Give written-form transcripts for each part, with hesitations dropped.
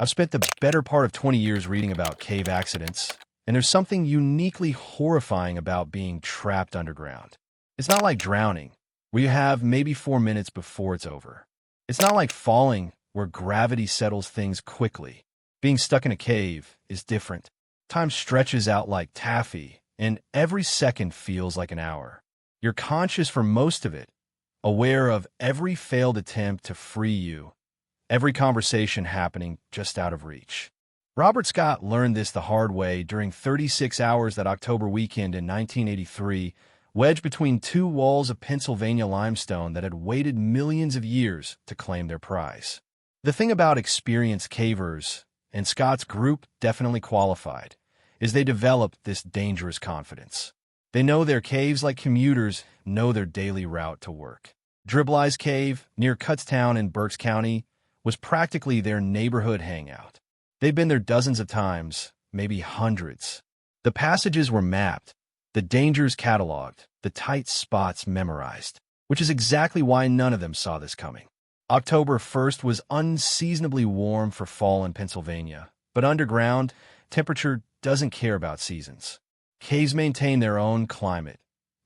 I've spent the better part of 20 years reading about cave accidents, and there's something uniquely horrifying about being trapped underground. It's not like drowning, where you have maybe 4 minutes before it's over. It's not like falling, where gravity settles things quickly. Being stuck in a cave is different. Time stretches out like taffy, and every second feels like an hour. You're conscious for most of it, aware of every failed attempt to free you, every conversation happening just out of reach. Robert Scott learned this the hard way during 36 hours that October weekend in 1983, wedged between two walls of Pennsylvania limestone that had waited millions of years to claim their prize. The thing about experienced cavers, and Scott's group definitely qualified, is they developed this dangerous confidence. They know their caves like commuters know their daily route to work. Dribblei's Cave, near Kutztown in Berks County, was practically their neighborhood hangout. They'd been there dozens of times, maybe hundreds. The passages were mapped, the dangers cataloged, the tight spots memorized, which is exactly why none of them saw this coming. October 1st was unseasonably warm for fall in Pennsylvania, but underground, temperature doesn't care about seasons. Caves maintain their own climate.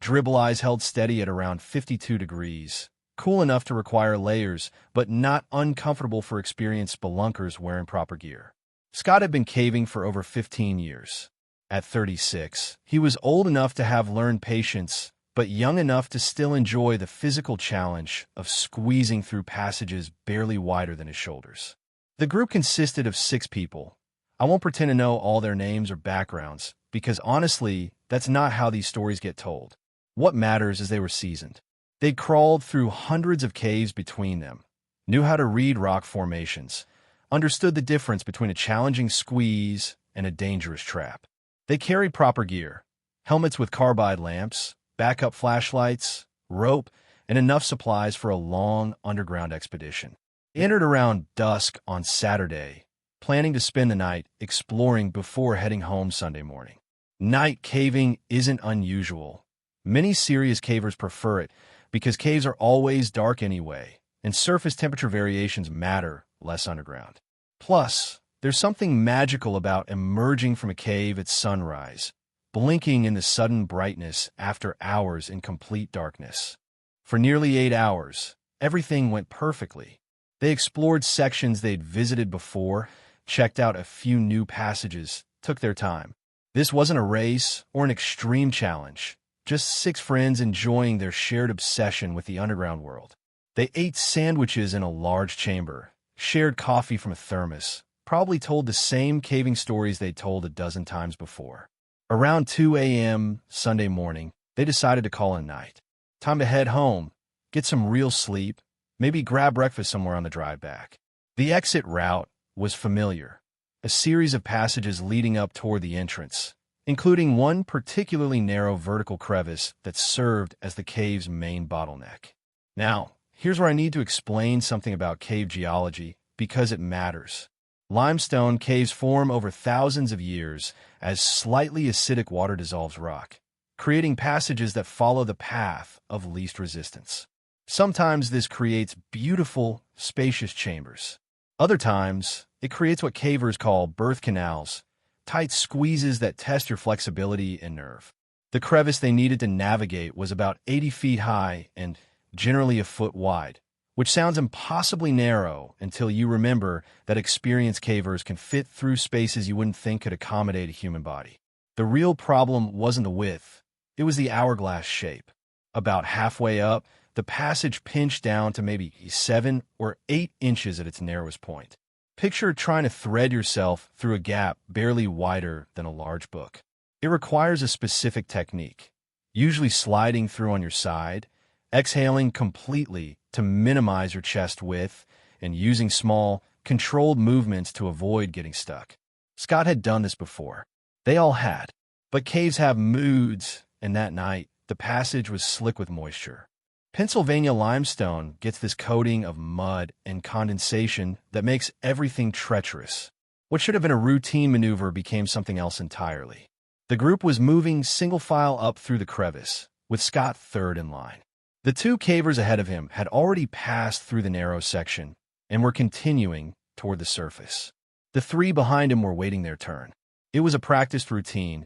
Dribblei's held steady at around 52 degrees, cool enough to require layers, but not uncomfortable for experienced spelunkers wearing proper gear. Scott had been caving for over 15 years. At 36, he was old enough to have learned patience, but young enough to still enjoy the physical challenge of squeezing through passages barely wider than his shoulders. The group consisted of 6 people. I won't pretend to know all their names or backgrounds, because honestly, that's not how these stories get told. What matters is they were seasoned. They'd crawled through hundreds of caves between them, knew how to read rock formations, understood the difference between a challenging squeeze and a dangerous trap. They carried proper gear, helmets with carbide lamps, backup flashlights, rope, and enough supplies for a long underground expedition. They entered around dusk on Saturday, planning to spend the night exploring before heading home Sunday morning. Night caving isn't unusual. Many serious cavers prefer it because caves are always dark anyway, and surface temperature variations matter less underground. Plus, there's something magical about emerging from a cave at sunrise, blinking in the sudden brightness after hours in complete darkness. For nearly 8 hours, everything went perfectly. They explored sections they'd visited before, checked out a few new passages, took their time. This wasn't a race or an extreme challenge, just 6 friends enjoying their shared obsession with the underground world. They ate sandwiches in a large chamber, shared coffee from a thermos, probably told the same caving stories they'd told a dozen times before. Around 2 a.m. Sunday morning, they decided to call it a night. Time to head home, get some real sleep, maybe grab breakfast somewhere on the drive back. The exit route was familiar, a series of passages leading up toward the entrance, including one particularly narrow vertical crevice that served as the cave's main bottleneck. Now, here's where I need to explain something about cave geology, because it matters. Limestone caves form over thousands of years as slightly acidic water dissolves rock, creating passages that follow the path of least resistance. Sometimes this creates beautiful, spacious chambers. Other times, it creates what cavers call birth canals, tight squeezes that test your flexibility and nerve. The crevice they needed to navigate was about 80 feet high and generally a foot wide, which sounds impossibly narrow until you remember that experienced cavers can fit through spaces you wouldn't think could accommodate a human body. The real problem wasn't the width, it was the hourglass shape. About halfway up, the passage pinched down to maybe 7 or 8 inches at its narrowest point. Picture trying to thread yourself through a gap barely wider than a large book. It requires a specific technique, usually sliding through on your side, exhaling completely to minimize your chest width, and using small, controlled movements to avoid getting stuck. Scott had done this before. They all had. But caves have moods, and that night, the passage was slick with moisture. Pennsylvania limestone gets this coating of mud and condensation that makes everything treacherous. What should have been a routine maneuver became something else entirely. The group was moving single file up through the crevice, with Scott third in line. The 2 cavers ahead of him had already passed through the narrow section and were continuing toward the surface. The three behind him were waiting their turn. It was a practiced routine.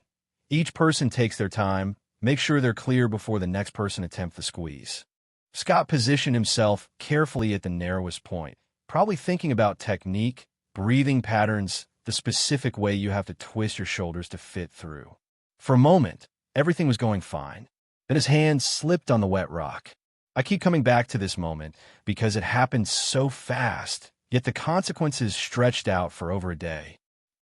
Each person takes their time, make sure they're clear before the next person attempts the squeeze. Scott positioned himself carefully at the narrowest point, probably thinking about technique, breathing patterns, the specific way you have to twist your shoulders to fit through. For a moment, everything was going fine. Then his hand slipped on the wet rock. I keep coming back to this moment because it happened so fast, yet the consequences stretched out for over a day.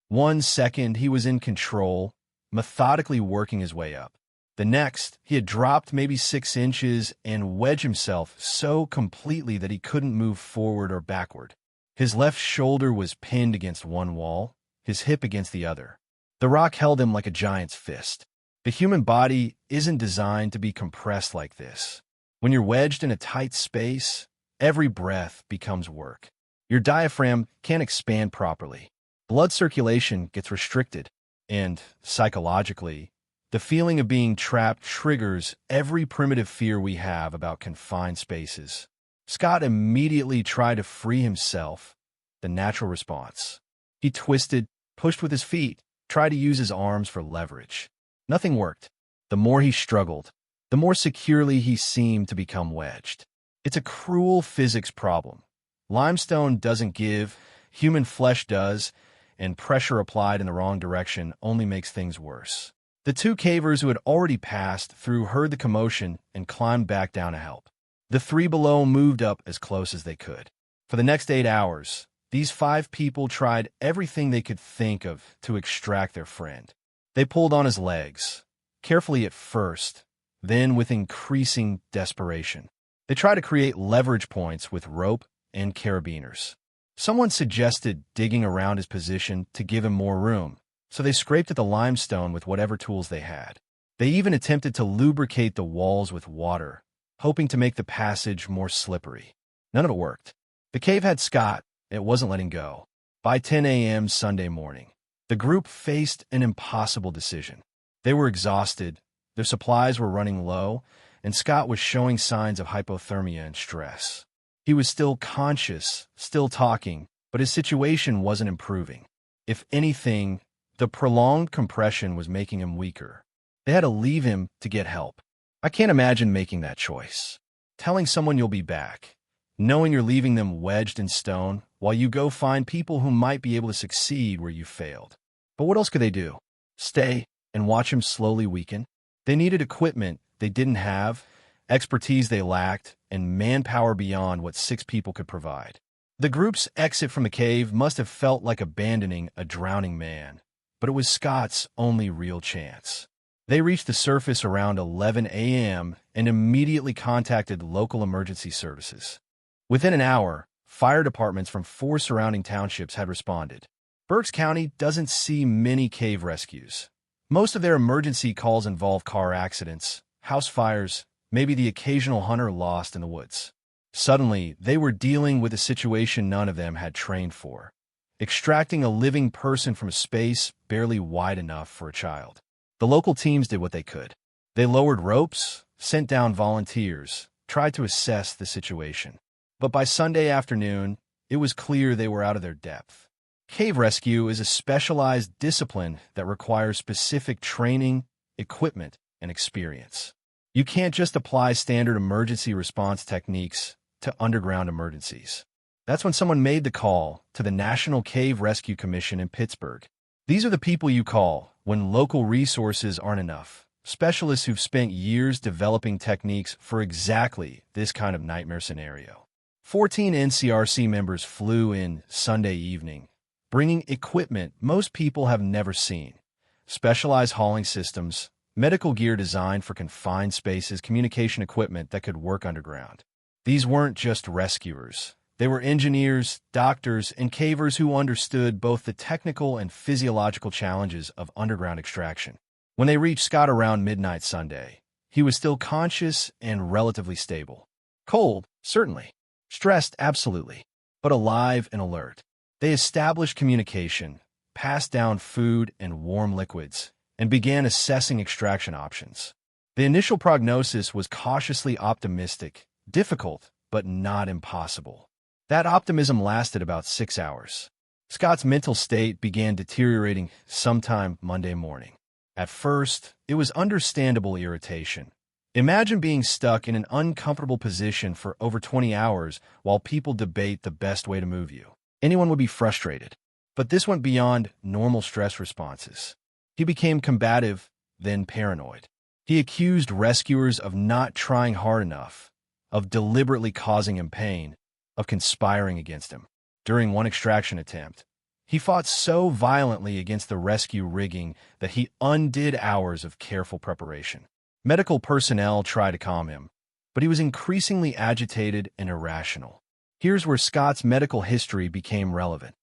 1 second, he was in control, methodically working his way up. The next, he had dropped maybe 6 inches and wedged himself so completely that he couldn't move forward or backward. His left shoulder was pinned against one wall, his hip against the other. The rock held him like a giant's fist. The human body isn't designed to be compressed like this. When you're wedged in a tight space, every breath becomes work. Your diaphragm can't expand properly. Blood circulation gets restricted, and psychologically, the feeling of being trapped triggers every primitive fear we have about confined spaces. Scott immediately tried to free himself, the natural response. He twisted, pushed with his feet, tried to use his arms for leverage. Nothing worked. The more he struggled, the more securely he seemed to become wedged. It's a cruel physics problem. Limestone doesn't give, human flesh does, and pressure applied in the wrong direction only makes things worse. The two cavers who had already passed through heard the commotion and climbed back down to help. The three below moved up as close as they could. For the next 8 hours, these 5 people tried everything they could think of to extract their friend. They pulled on his legs, carefully at first, then with increasing desperation. They tried to create leverage points with rope and carabiners. Someone suggested digging around his position to give him more room, so they scraped at the limestone with whatever tools they had. They even attempted to lubricate the walls with water, hoping to make the passage more slippery. None of it worked. The cave had Scott. It wasn't letting go. By 10 a.m. Sunday morning, the group faced an impossible decision. They were exhausted, their supplies were running low, and Scott was showing signs of hypothermia and stress. He was still conscious, still talking, but his situation wasn't improving. If anything, the prolonged compression was making him weaker. They had to leave him to get help. I can't imagine making that choice. Telling someone you'll be back, knowing you're leaving them wedged in stone while you go find people who might be able to succeed where you failed. But what else could they do? Stay and watch him slowly weaken? They needed equipment they didn't have, expertise they lacked, and manpower beyond what 6 people could provide. The group's exit from the cave must have felt like abandoning a drowning man, but it was Scott's only real chance. They reached the surface around 11 a.m. and immediately contacted local emergency services. Within an hour, fire departments from 4 surrounding townships had responded. Berks County doesn't see many cave rescues. Most of their emergency calls involve car accidents, house fires, maybe the occasional hunter lost in the woods. Suddenly, they were dealing with a situation none of them had trained for. Extracting a living person from a space barely wide enough for a child. The local teams did what they could. They lowered ropes, sent down volunteers, tried to assess the situation. But by Sunday afternoon, it was clear they were out of their depth. Cave rescue is a specialized discipline that requires specific training, equipment, and experience. You can't just apply standard emergency response techniques to underground emergencies. That's when someone made the call to the National Cave Rescue Commission in Pittsburgh. These are the people you call when local resources aren't enough. Specialists who've spent years developing techniques for exactly this kind of nightmare scenario. 14 NCRC members flew in Sunday evening, bringing equipment most people have never seen. Specialized hauling systems, medical gear designed for confined spaces, communication equipment that could work underground. These weren't just rescuers. They were engineers, doctors, and cavers who understood both the technical and physiological challenges of underground extraction. When they reached Scott around midnight Sunday, he was still conscious and relatively stable. Cold, certainly. Stressed, absolutely. But alive and alert. They established communication, passed down food and warm liquids, and began assessing extraction options. The initial prognosis was cautiously optimistic, difficult, but not impossible. That optimism lasted about 6 hours. Scott's mental state began deteriorating sometime Monday morning. At first, it was understandable irritation. Imagine being stuck in an uncomfortable position for over 20 hours while people debate the best way to move you. Anyone would be frustrated. But this went beyond normal stress responses. He became combative, then paranoid. He accused rescuers of not trying hard enough, of deliberately causing him pain, of conspiring against him. During one extraction attempt, he fought so violently against the rescue rigging that he undid hours of careful preparation. Medical personnel tried to calm him, but he was increasingly agitated and irrational. Here's where Scott's medical history became relevant.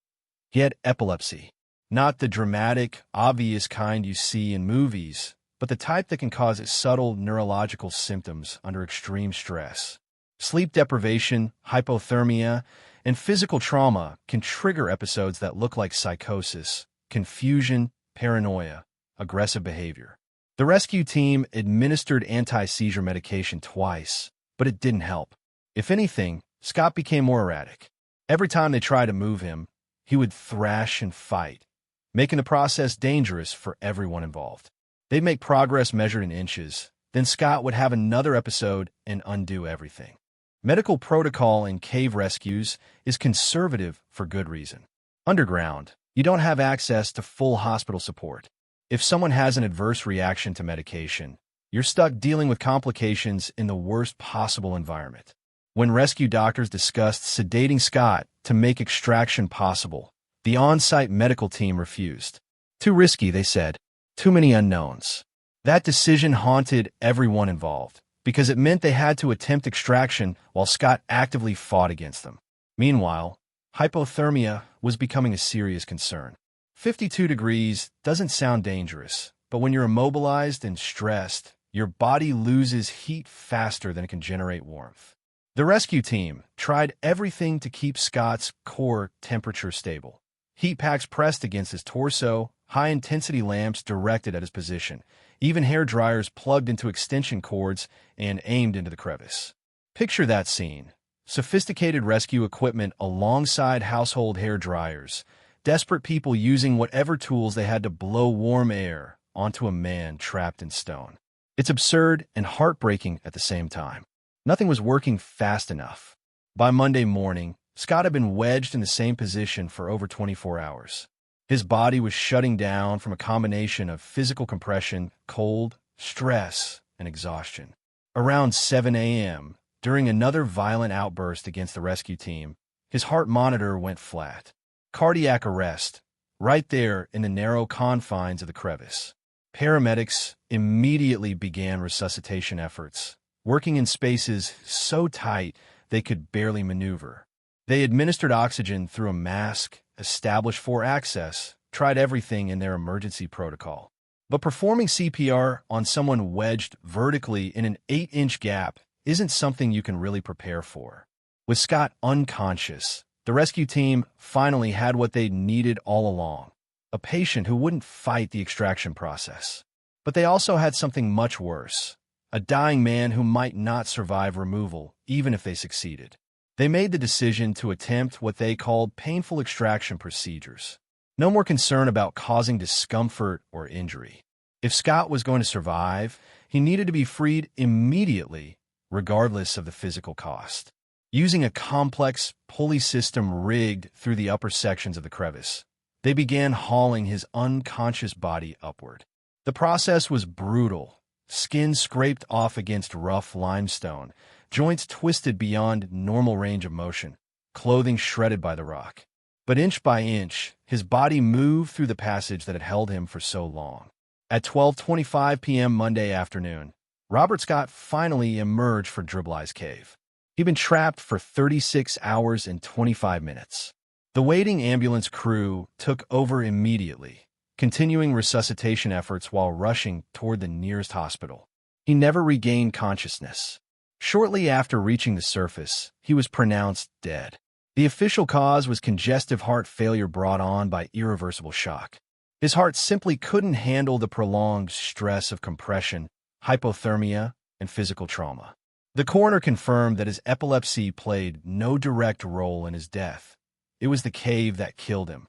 He had epilepsy, not the dramatic, obvious kind you see in movies, but the type that can cause subtle neurological symptoms under extreme stress. Sleep deprivation, hypothermia, and physical trauma can trigger episodes that look like psychosis, confusion, paranoia, aggressive behavior. The rescue team administered anti-seizure medication twice, but it didn't help. If anything, Scott became more erratic. Every time they tried to move him, he would thrash and fight, making the process dangerous for everyone involved. They'd make progress measured in inches, then Scott would have another episode and undo everything. Medical protocol in cave rescues is conservative for good reason. Underground, you don't have access to full hospital support. If someone has an adverse reaction to medication, you're stuck dealing with complications in the worst possible environment. When rescue doctors discussed sedating Scott to make extraction possible, the on-site medical team refused. Too risky, they said. Too many unknowns. That decision haunted everyone involved, because it meant they had to attempt extraction while Scott actively fought against them. Meanwhile, hypothermia was becoming a serious concern. 52 degrees doesn't sound dangerous, but when you're immobilized and stressed, your body loses heat faster than it can generate warmth. The rescue team tried everything to keep Scott's core temperature stable. Heat packs pressed against his torso, high-intensity lamps directed at his position, even hair dryers plugged into extension cords and aimed into the crevice. Picture that scene. Sophisticated rescue equipment alongside household hair dryers, desperate people using whatever tools they had to blow warm air onto a man trapped in stone. It's absurd and heartbreaking at the same time. Nothing was working fast enough. By Monday morning, Scott had been wedged in the same position for over 24 hours. His body was shutting down from a combination of physical compression, cold, stress, and exhaustion. Around 7 a.m., during another violent outburst against the rescue team, his heart monitor went flat. Cardiac arrest, right there in the narrow confines of the crevice. Paramedics immediately began resuscitation efforts, working in spaces so tight they could barely maneuver. They administered oxygen through a mask, established for access, tried everything in their emergency protocol. But performing CPR on someone wedged vertically in an 8-inch gap isn't something you can really prepare for. With Scott unconscious, the rescue team finally had what they needed all along, a patient who wouldn't fight the extraction process. But they also had something much worse, a dying man who might not survive removal, even if they succeeded. They made the decision to attempt what they called painful extraction procedures. No more concern about causing discomfort or injury. If Scott was going to survive, he needed to be freed immediately, regardless of the physical cost. Using a complex pulley system rigged through the upper sections of the crevice, they began hauling his unconscious body upward. The process was brutal. Skin scraped off against rough limestone, joints twisted beyond normal range of motion, clothing shredded by the rock. But inch by inch, his body moved through the passage that had held him for so long. At 12:25 p.m. Monday afternoon, Robert Scott finally emerged from Dribblei's cave. He'd been trapped for 36 hours and 25 minutes. The waiting ambulance crew took over immediately, continuing resuscitation efforts while rushing toward the nearest hospital. He never regained consciousness. Shortly after reaching the surface, he was pronounced dead. The official cause was congestive heart failure brought on by irreversible shock. His heart simply couldn't handle the prolonged stress of compression, hypothermia, and physical trauma. The coroner confirmed that his epilepsy played no direct role in his death. It was the cave that killed him.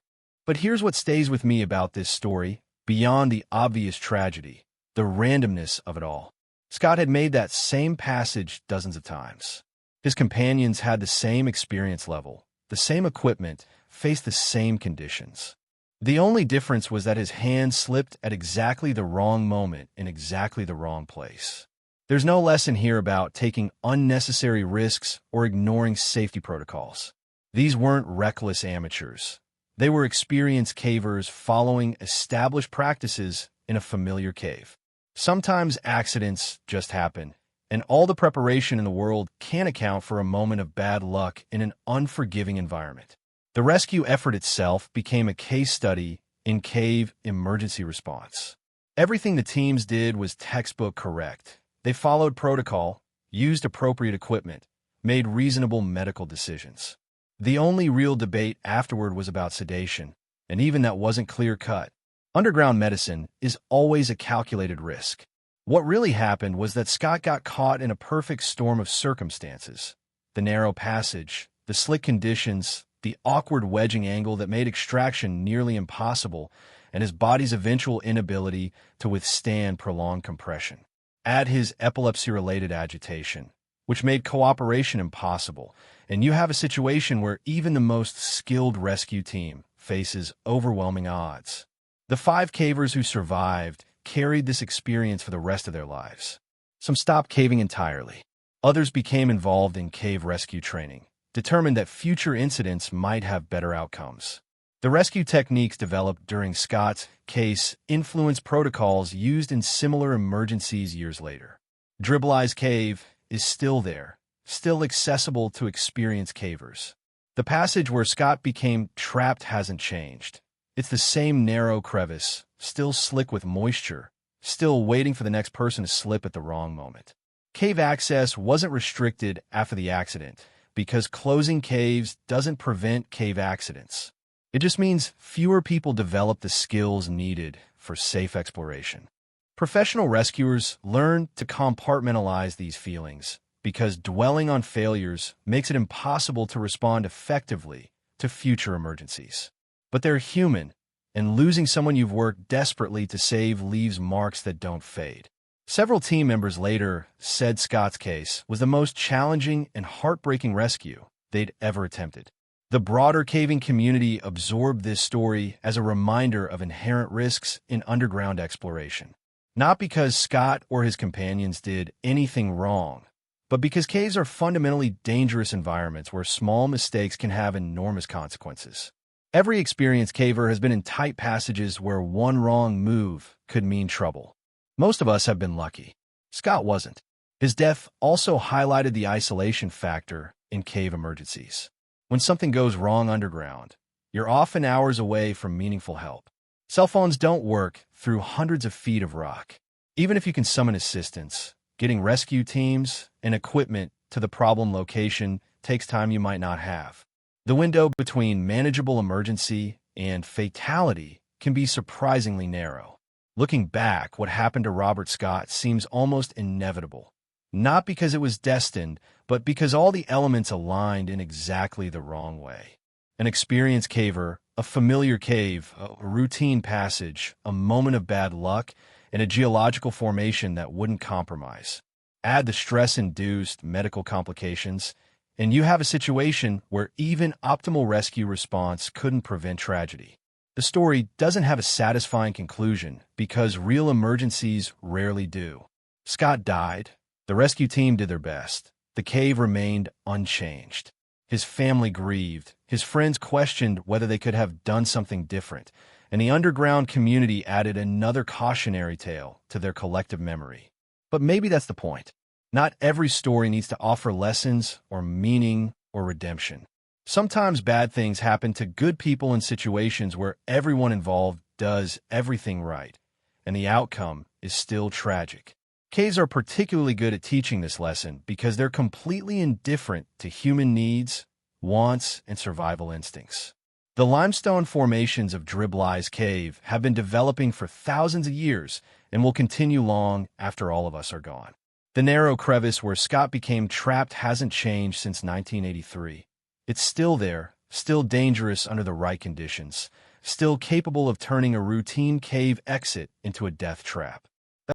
But here's what stays with me about this story, beyond the obvious tragedy, the randomness of it all. Scott had made that same passage dozens of times. His companions had the same experience level, the same equipment, faced the same conditions. The only difference was that his hand slipped at exactly the wrong moment in exactly the wrong place. There's no lesson here about taking unnecessary risks or ignoring safety protocols. These weren't reckless amateurs. They were experienced cavers following established practices in a familiar cave. Sometimes accidents just happen, and all the preparation in the world can account for a moment of bad luck in an unforgiving environment. The rescue effort itself became a case study in cave emergency response. Everything the teams did was textbook correct. They followed protocol, used appropriate equipment, made reasonable medical decisions. The only real debate afterward was about sedation, and even that wasn't clear-cut. Underground medicine is always a calculated risk. What really happened was that Scott got caught in a perfect storm of circumstances. The narrow passage, the slick conditions, the awkward wedging angle that made extraction nearly impossible, and his body's eventual inability to withstand prolonged compression. Add his epilepsy-related agitation, which made cooperation impossible, and you have a situation where even the most skilled rescue team faces overwhelming odds. The 5 cavers who survived carried this experience for the rest of their lives. Some stopped caving entirely. Others became involved in cave rescue training, determined that future incidents might have better outcomes. The rescue techniques developed during Scott's case influenced protocols used in similar emergencies years later. Dribblei's Cave is still there, still accessible to experienced cavers. The passage where Scott became trapped hasn't changed. It's the same narrow crevice, still slick with moisture, still waiting for the next person to slip at the wrong moment. Cave access wasn't restricted after the accident, because closing caves doesn't prevent cave accidents. It just means fewer people develop the skills needed for safe exploration. Professional rescuers learn to compartmentalize these feelings because dwelling on failures makes it impossible to respond effectively to future emergencies. But they're human, and losing someone you've worked desperately to save leaves marks that don't fade. Several team members later said Scott's case was the most challenging and heartbreaking rescue they'd ever attempted. The broader caving community absorbed this story as a reminder of inherent risks in underground exploration. Not because Scott or his companions did anything wrong, but because caves are fundamentally dangerous environments where small mistakes can have enormous consequences. Every experienced caver has been in tight passages where one wrong move could mean trouble. Most of us have been lucky. Scott wasn't. His death also highlighted the isolation factor in cave emergencies. When something goes wrong underground, you're often hours away from meaningful help. Cell phones don't work through hundreds of feet of rock. Even if you can summon assistance, getting rescue teams and equipment to the problem location takes time you might not have. The window between manageable emergency and fatality can be surprisingly narrow. Looking back, what happened to Robert Scott seems almost inevitable. Not because it was destined, but because all the elements aligned in exactly the wrong way. An experienced caver, a familiar cave, a routine passage, a moment of bad luck, and a geological formation that wouldn't compromise. Add the stress-induced medical complications, and you have a situation where even optimal rescue response couldn't prevent tragedy. The story doesn't have a satisfying conclusion because real emergencies rarely do. Scott died. The rescue team did their best. The cave remained unchanged. His family grieved. His friends questioned whether they could have done something different. And the underground community added another cautionary tale to their collective memory. But maybe that's the point. Not every story needs to offer lessons or meaning or redemption. Sometimes bad things happen to good people in situations where everyone involved does everything right, and the outcome is still tragic. Caves are particularly good at teaching this lesson because they're completely indifferent to human needs, wants, and survival instincts. The limestone formations of Dribblei's Cave have been developing for thousands of years and will continue long after all of us are gone. The narrow crevice where Scott became trapped hasn't changed since 1983. It's still there, still dangerous under the right conditions, still capable of turning a routine cave exit into a death trap.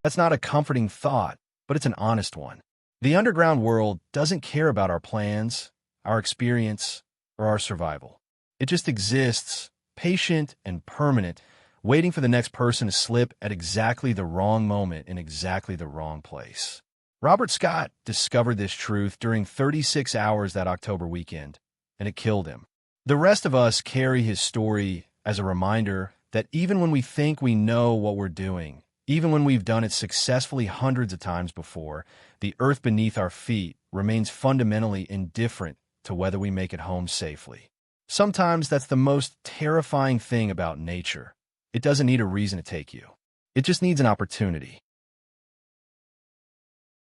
That's not a comforting thought, but it's an honest one. The underground world doesn't care about our plans, our experience, or our survival. It just exists, patient and permanent, waiting for the next person to slip at exactly the wrong moment in exactly the wrong place. Robert Scott discovered this truth during 36 hours that October weekend, and it killed him. The rest of us carry his story as a reminder that even when we think we know what we're doing, even when we've done it successfully hundreds of times before, the earth beneath our feet remains fundamentally indifferent to whether we make it home safely. Sometimes that's the most terrifying thing about nature. It doesn't need a reason to take you. It just needs an opportunity.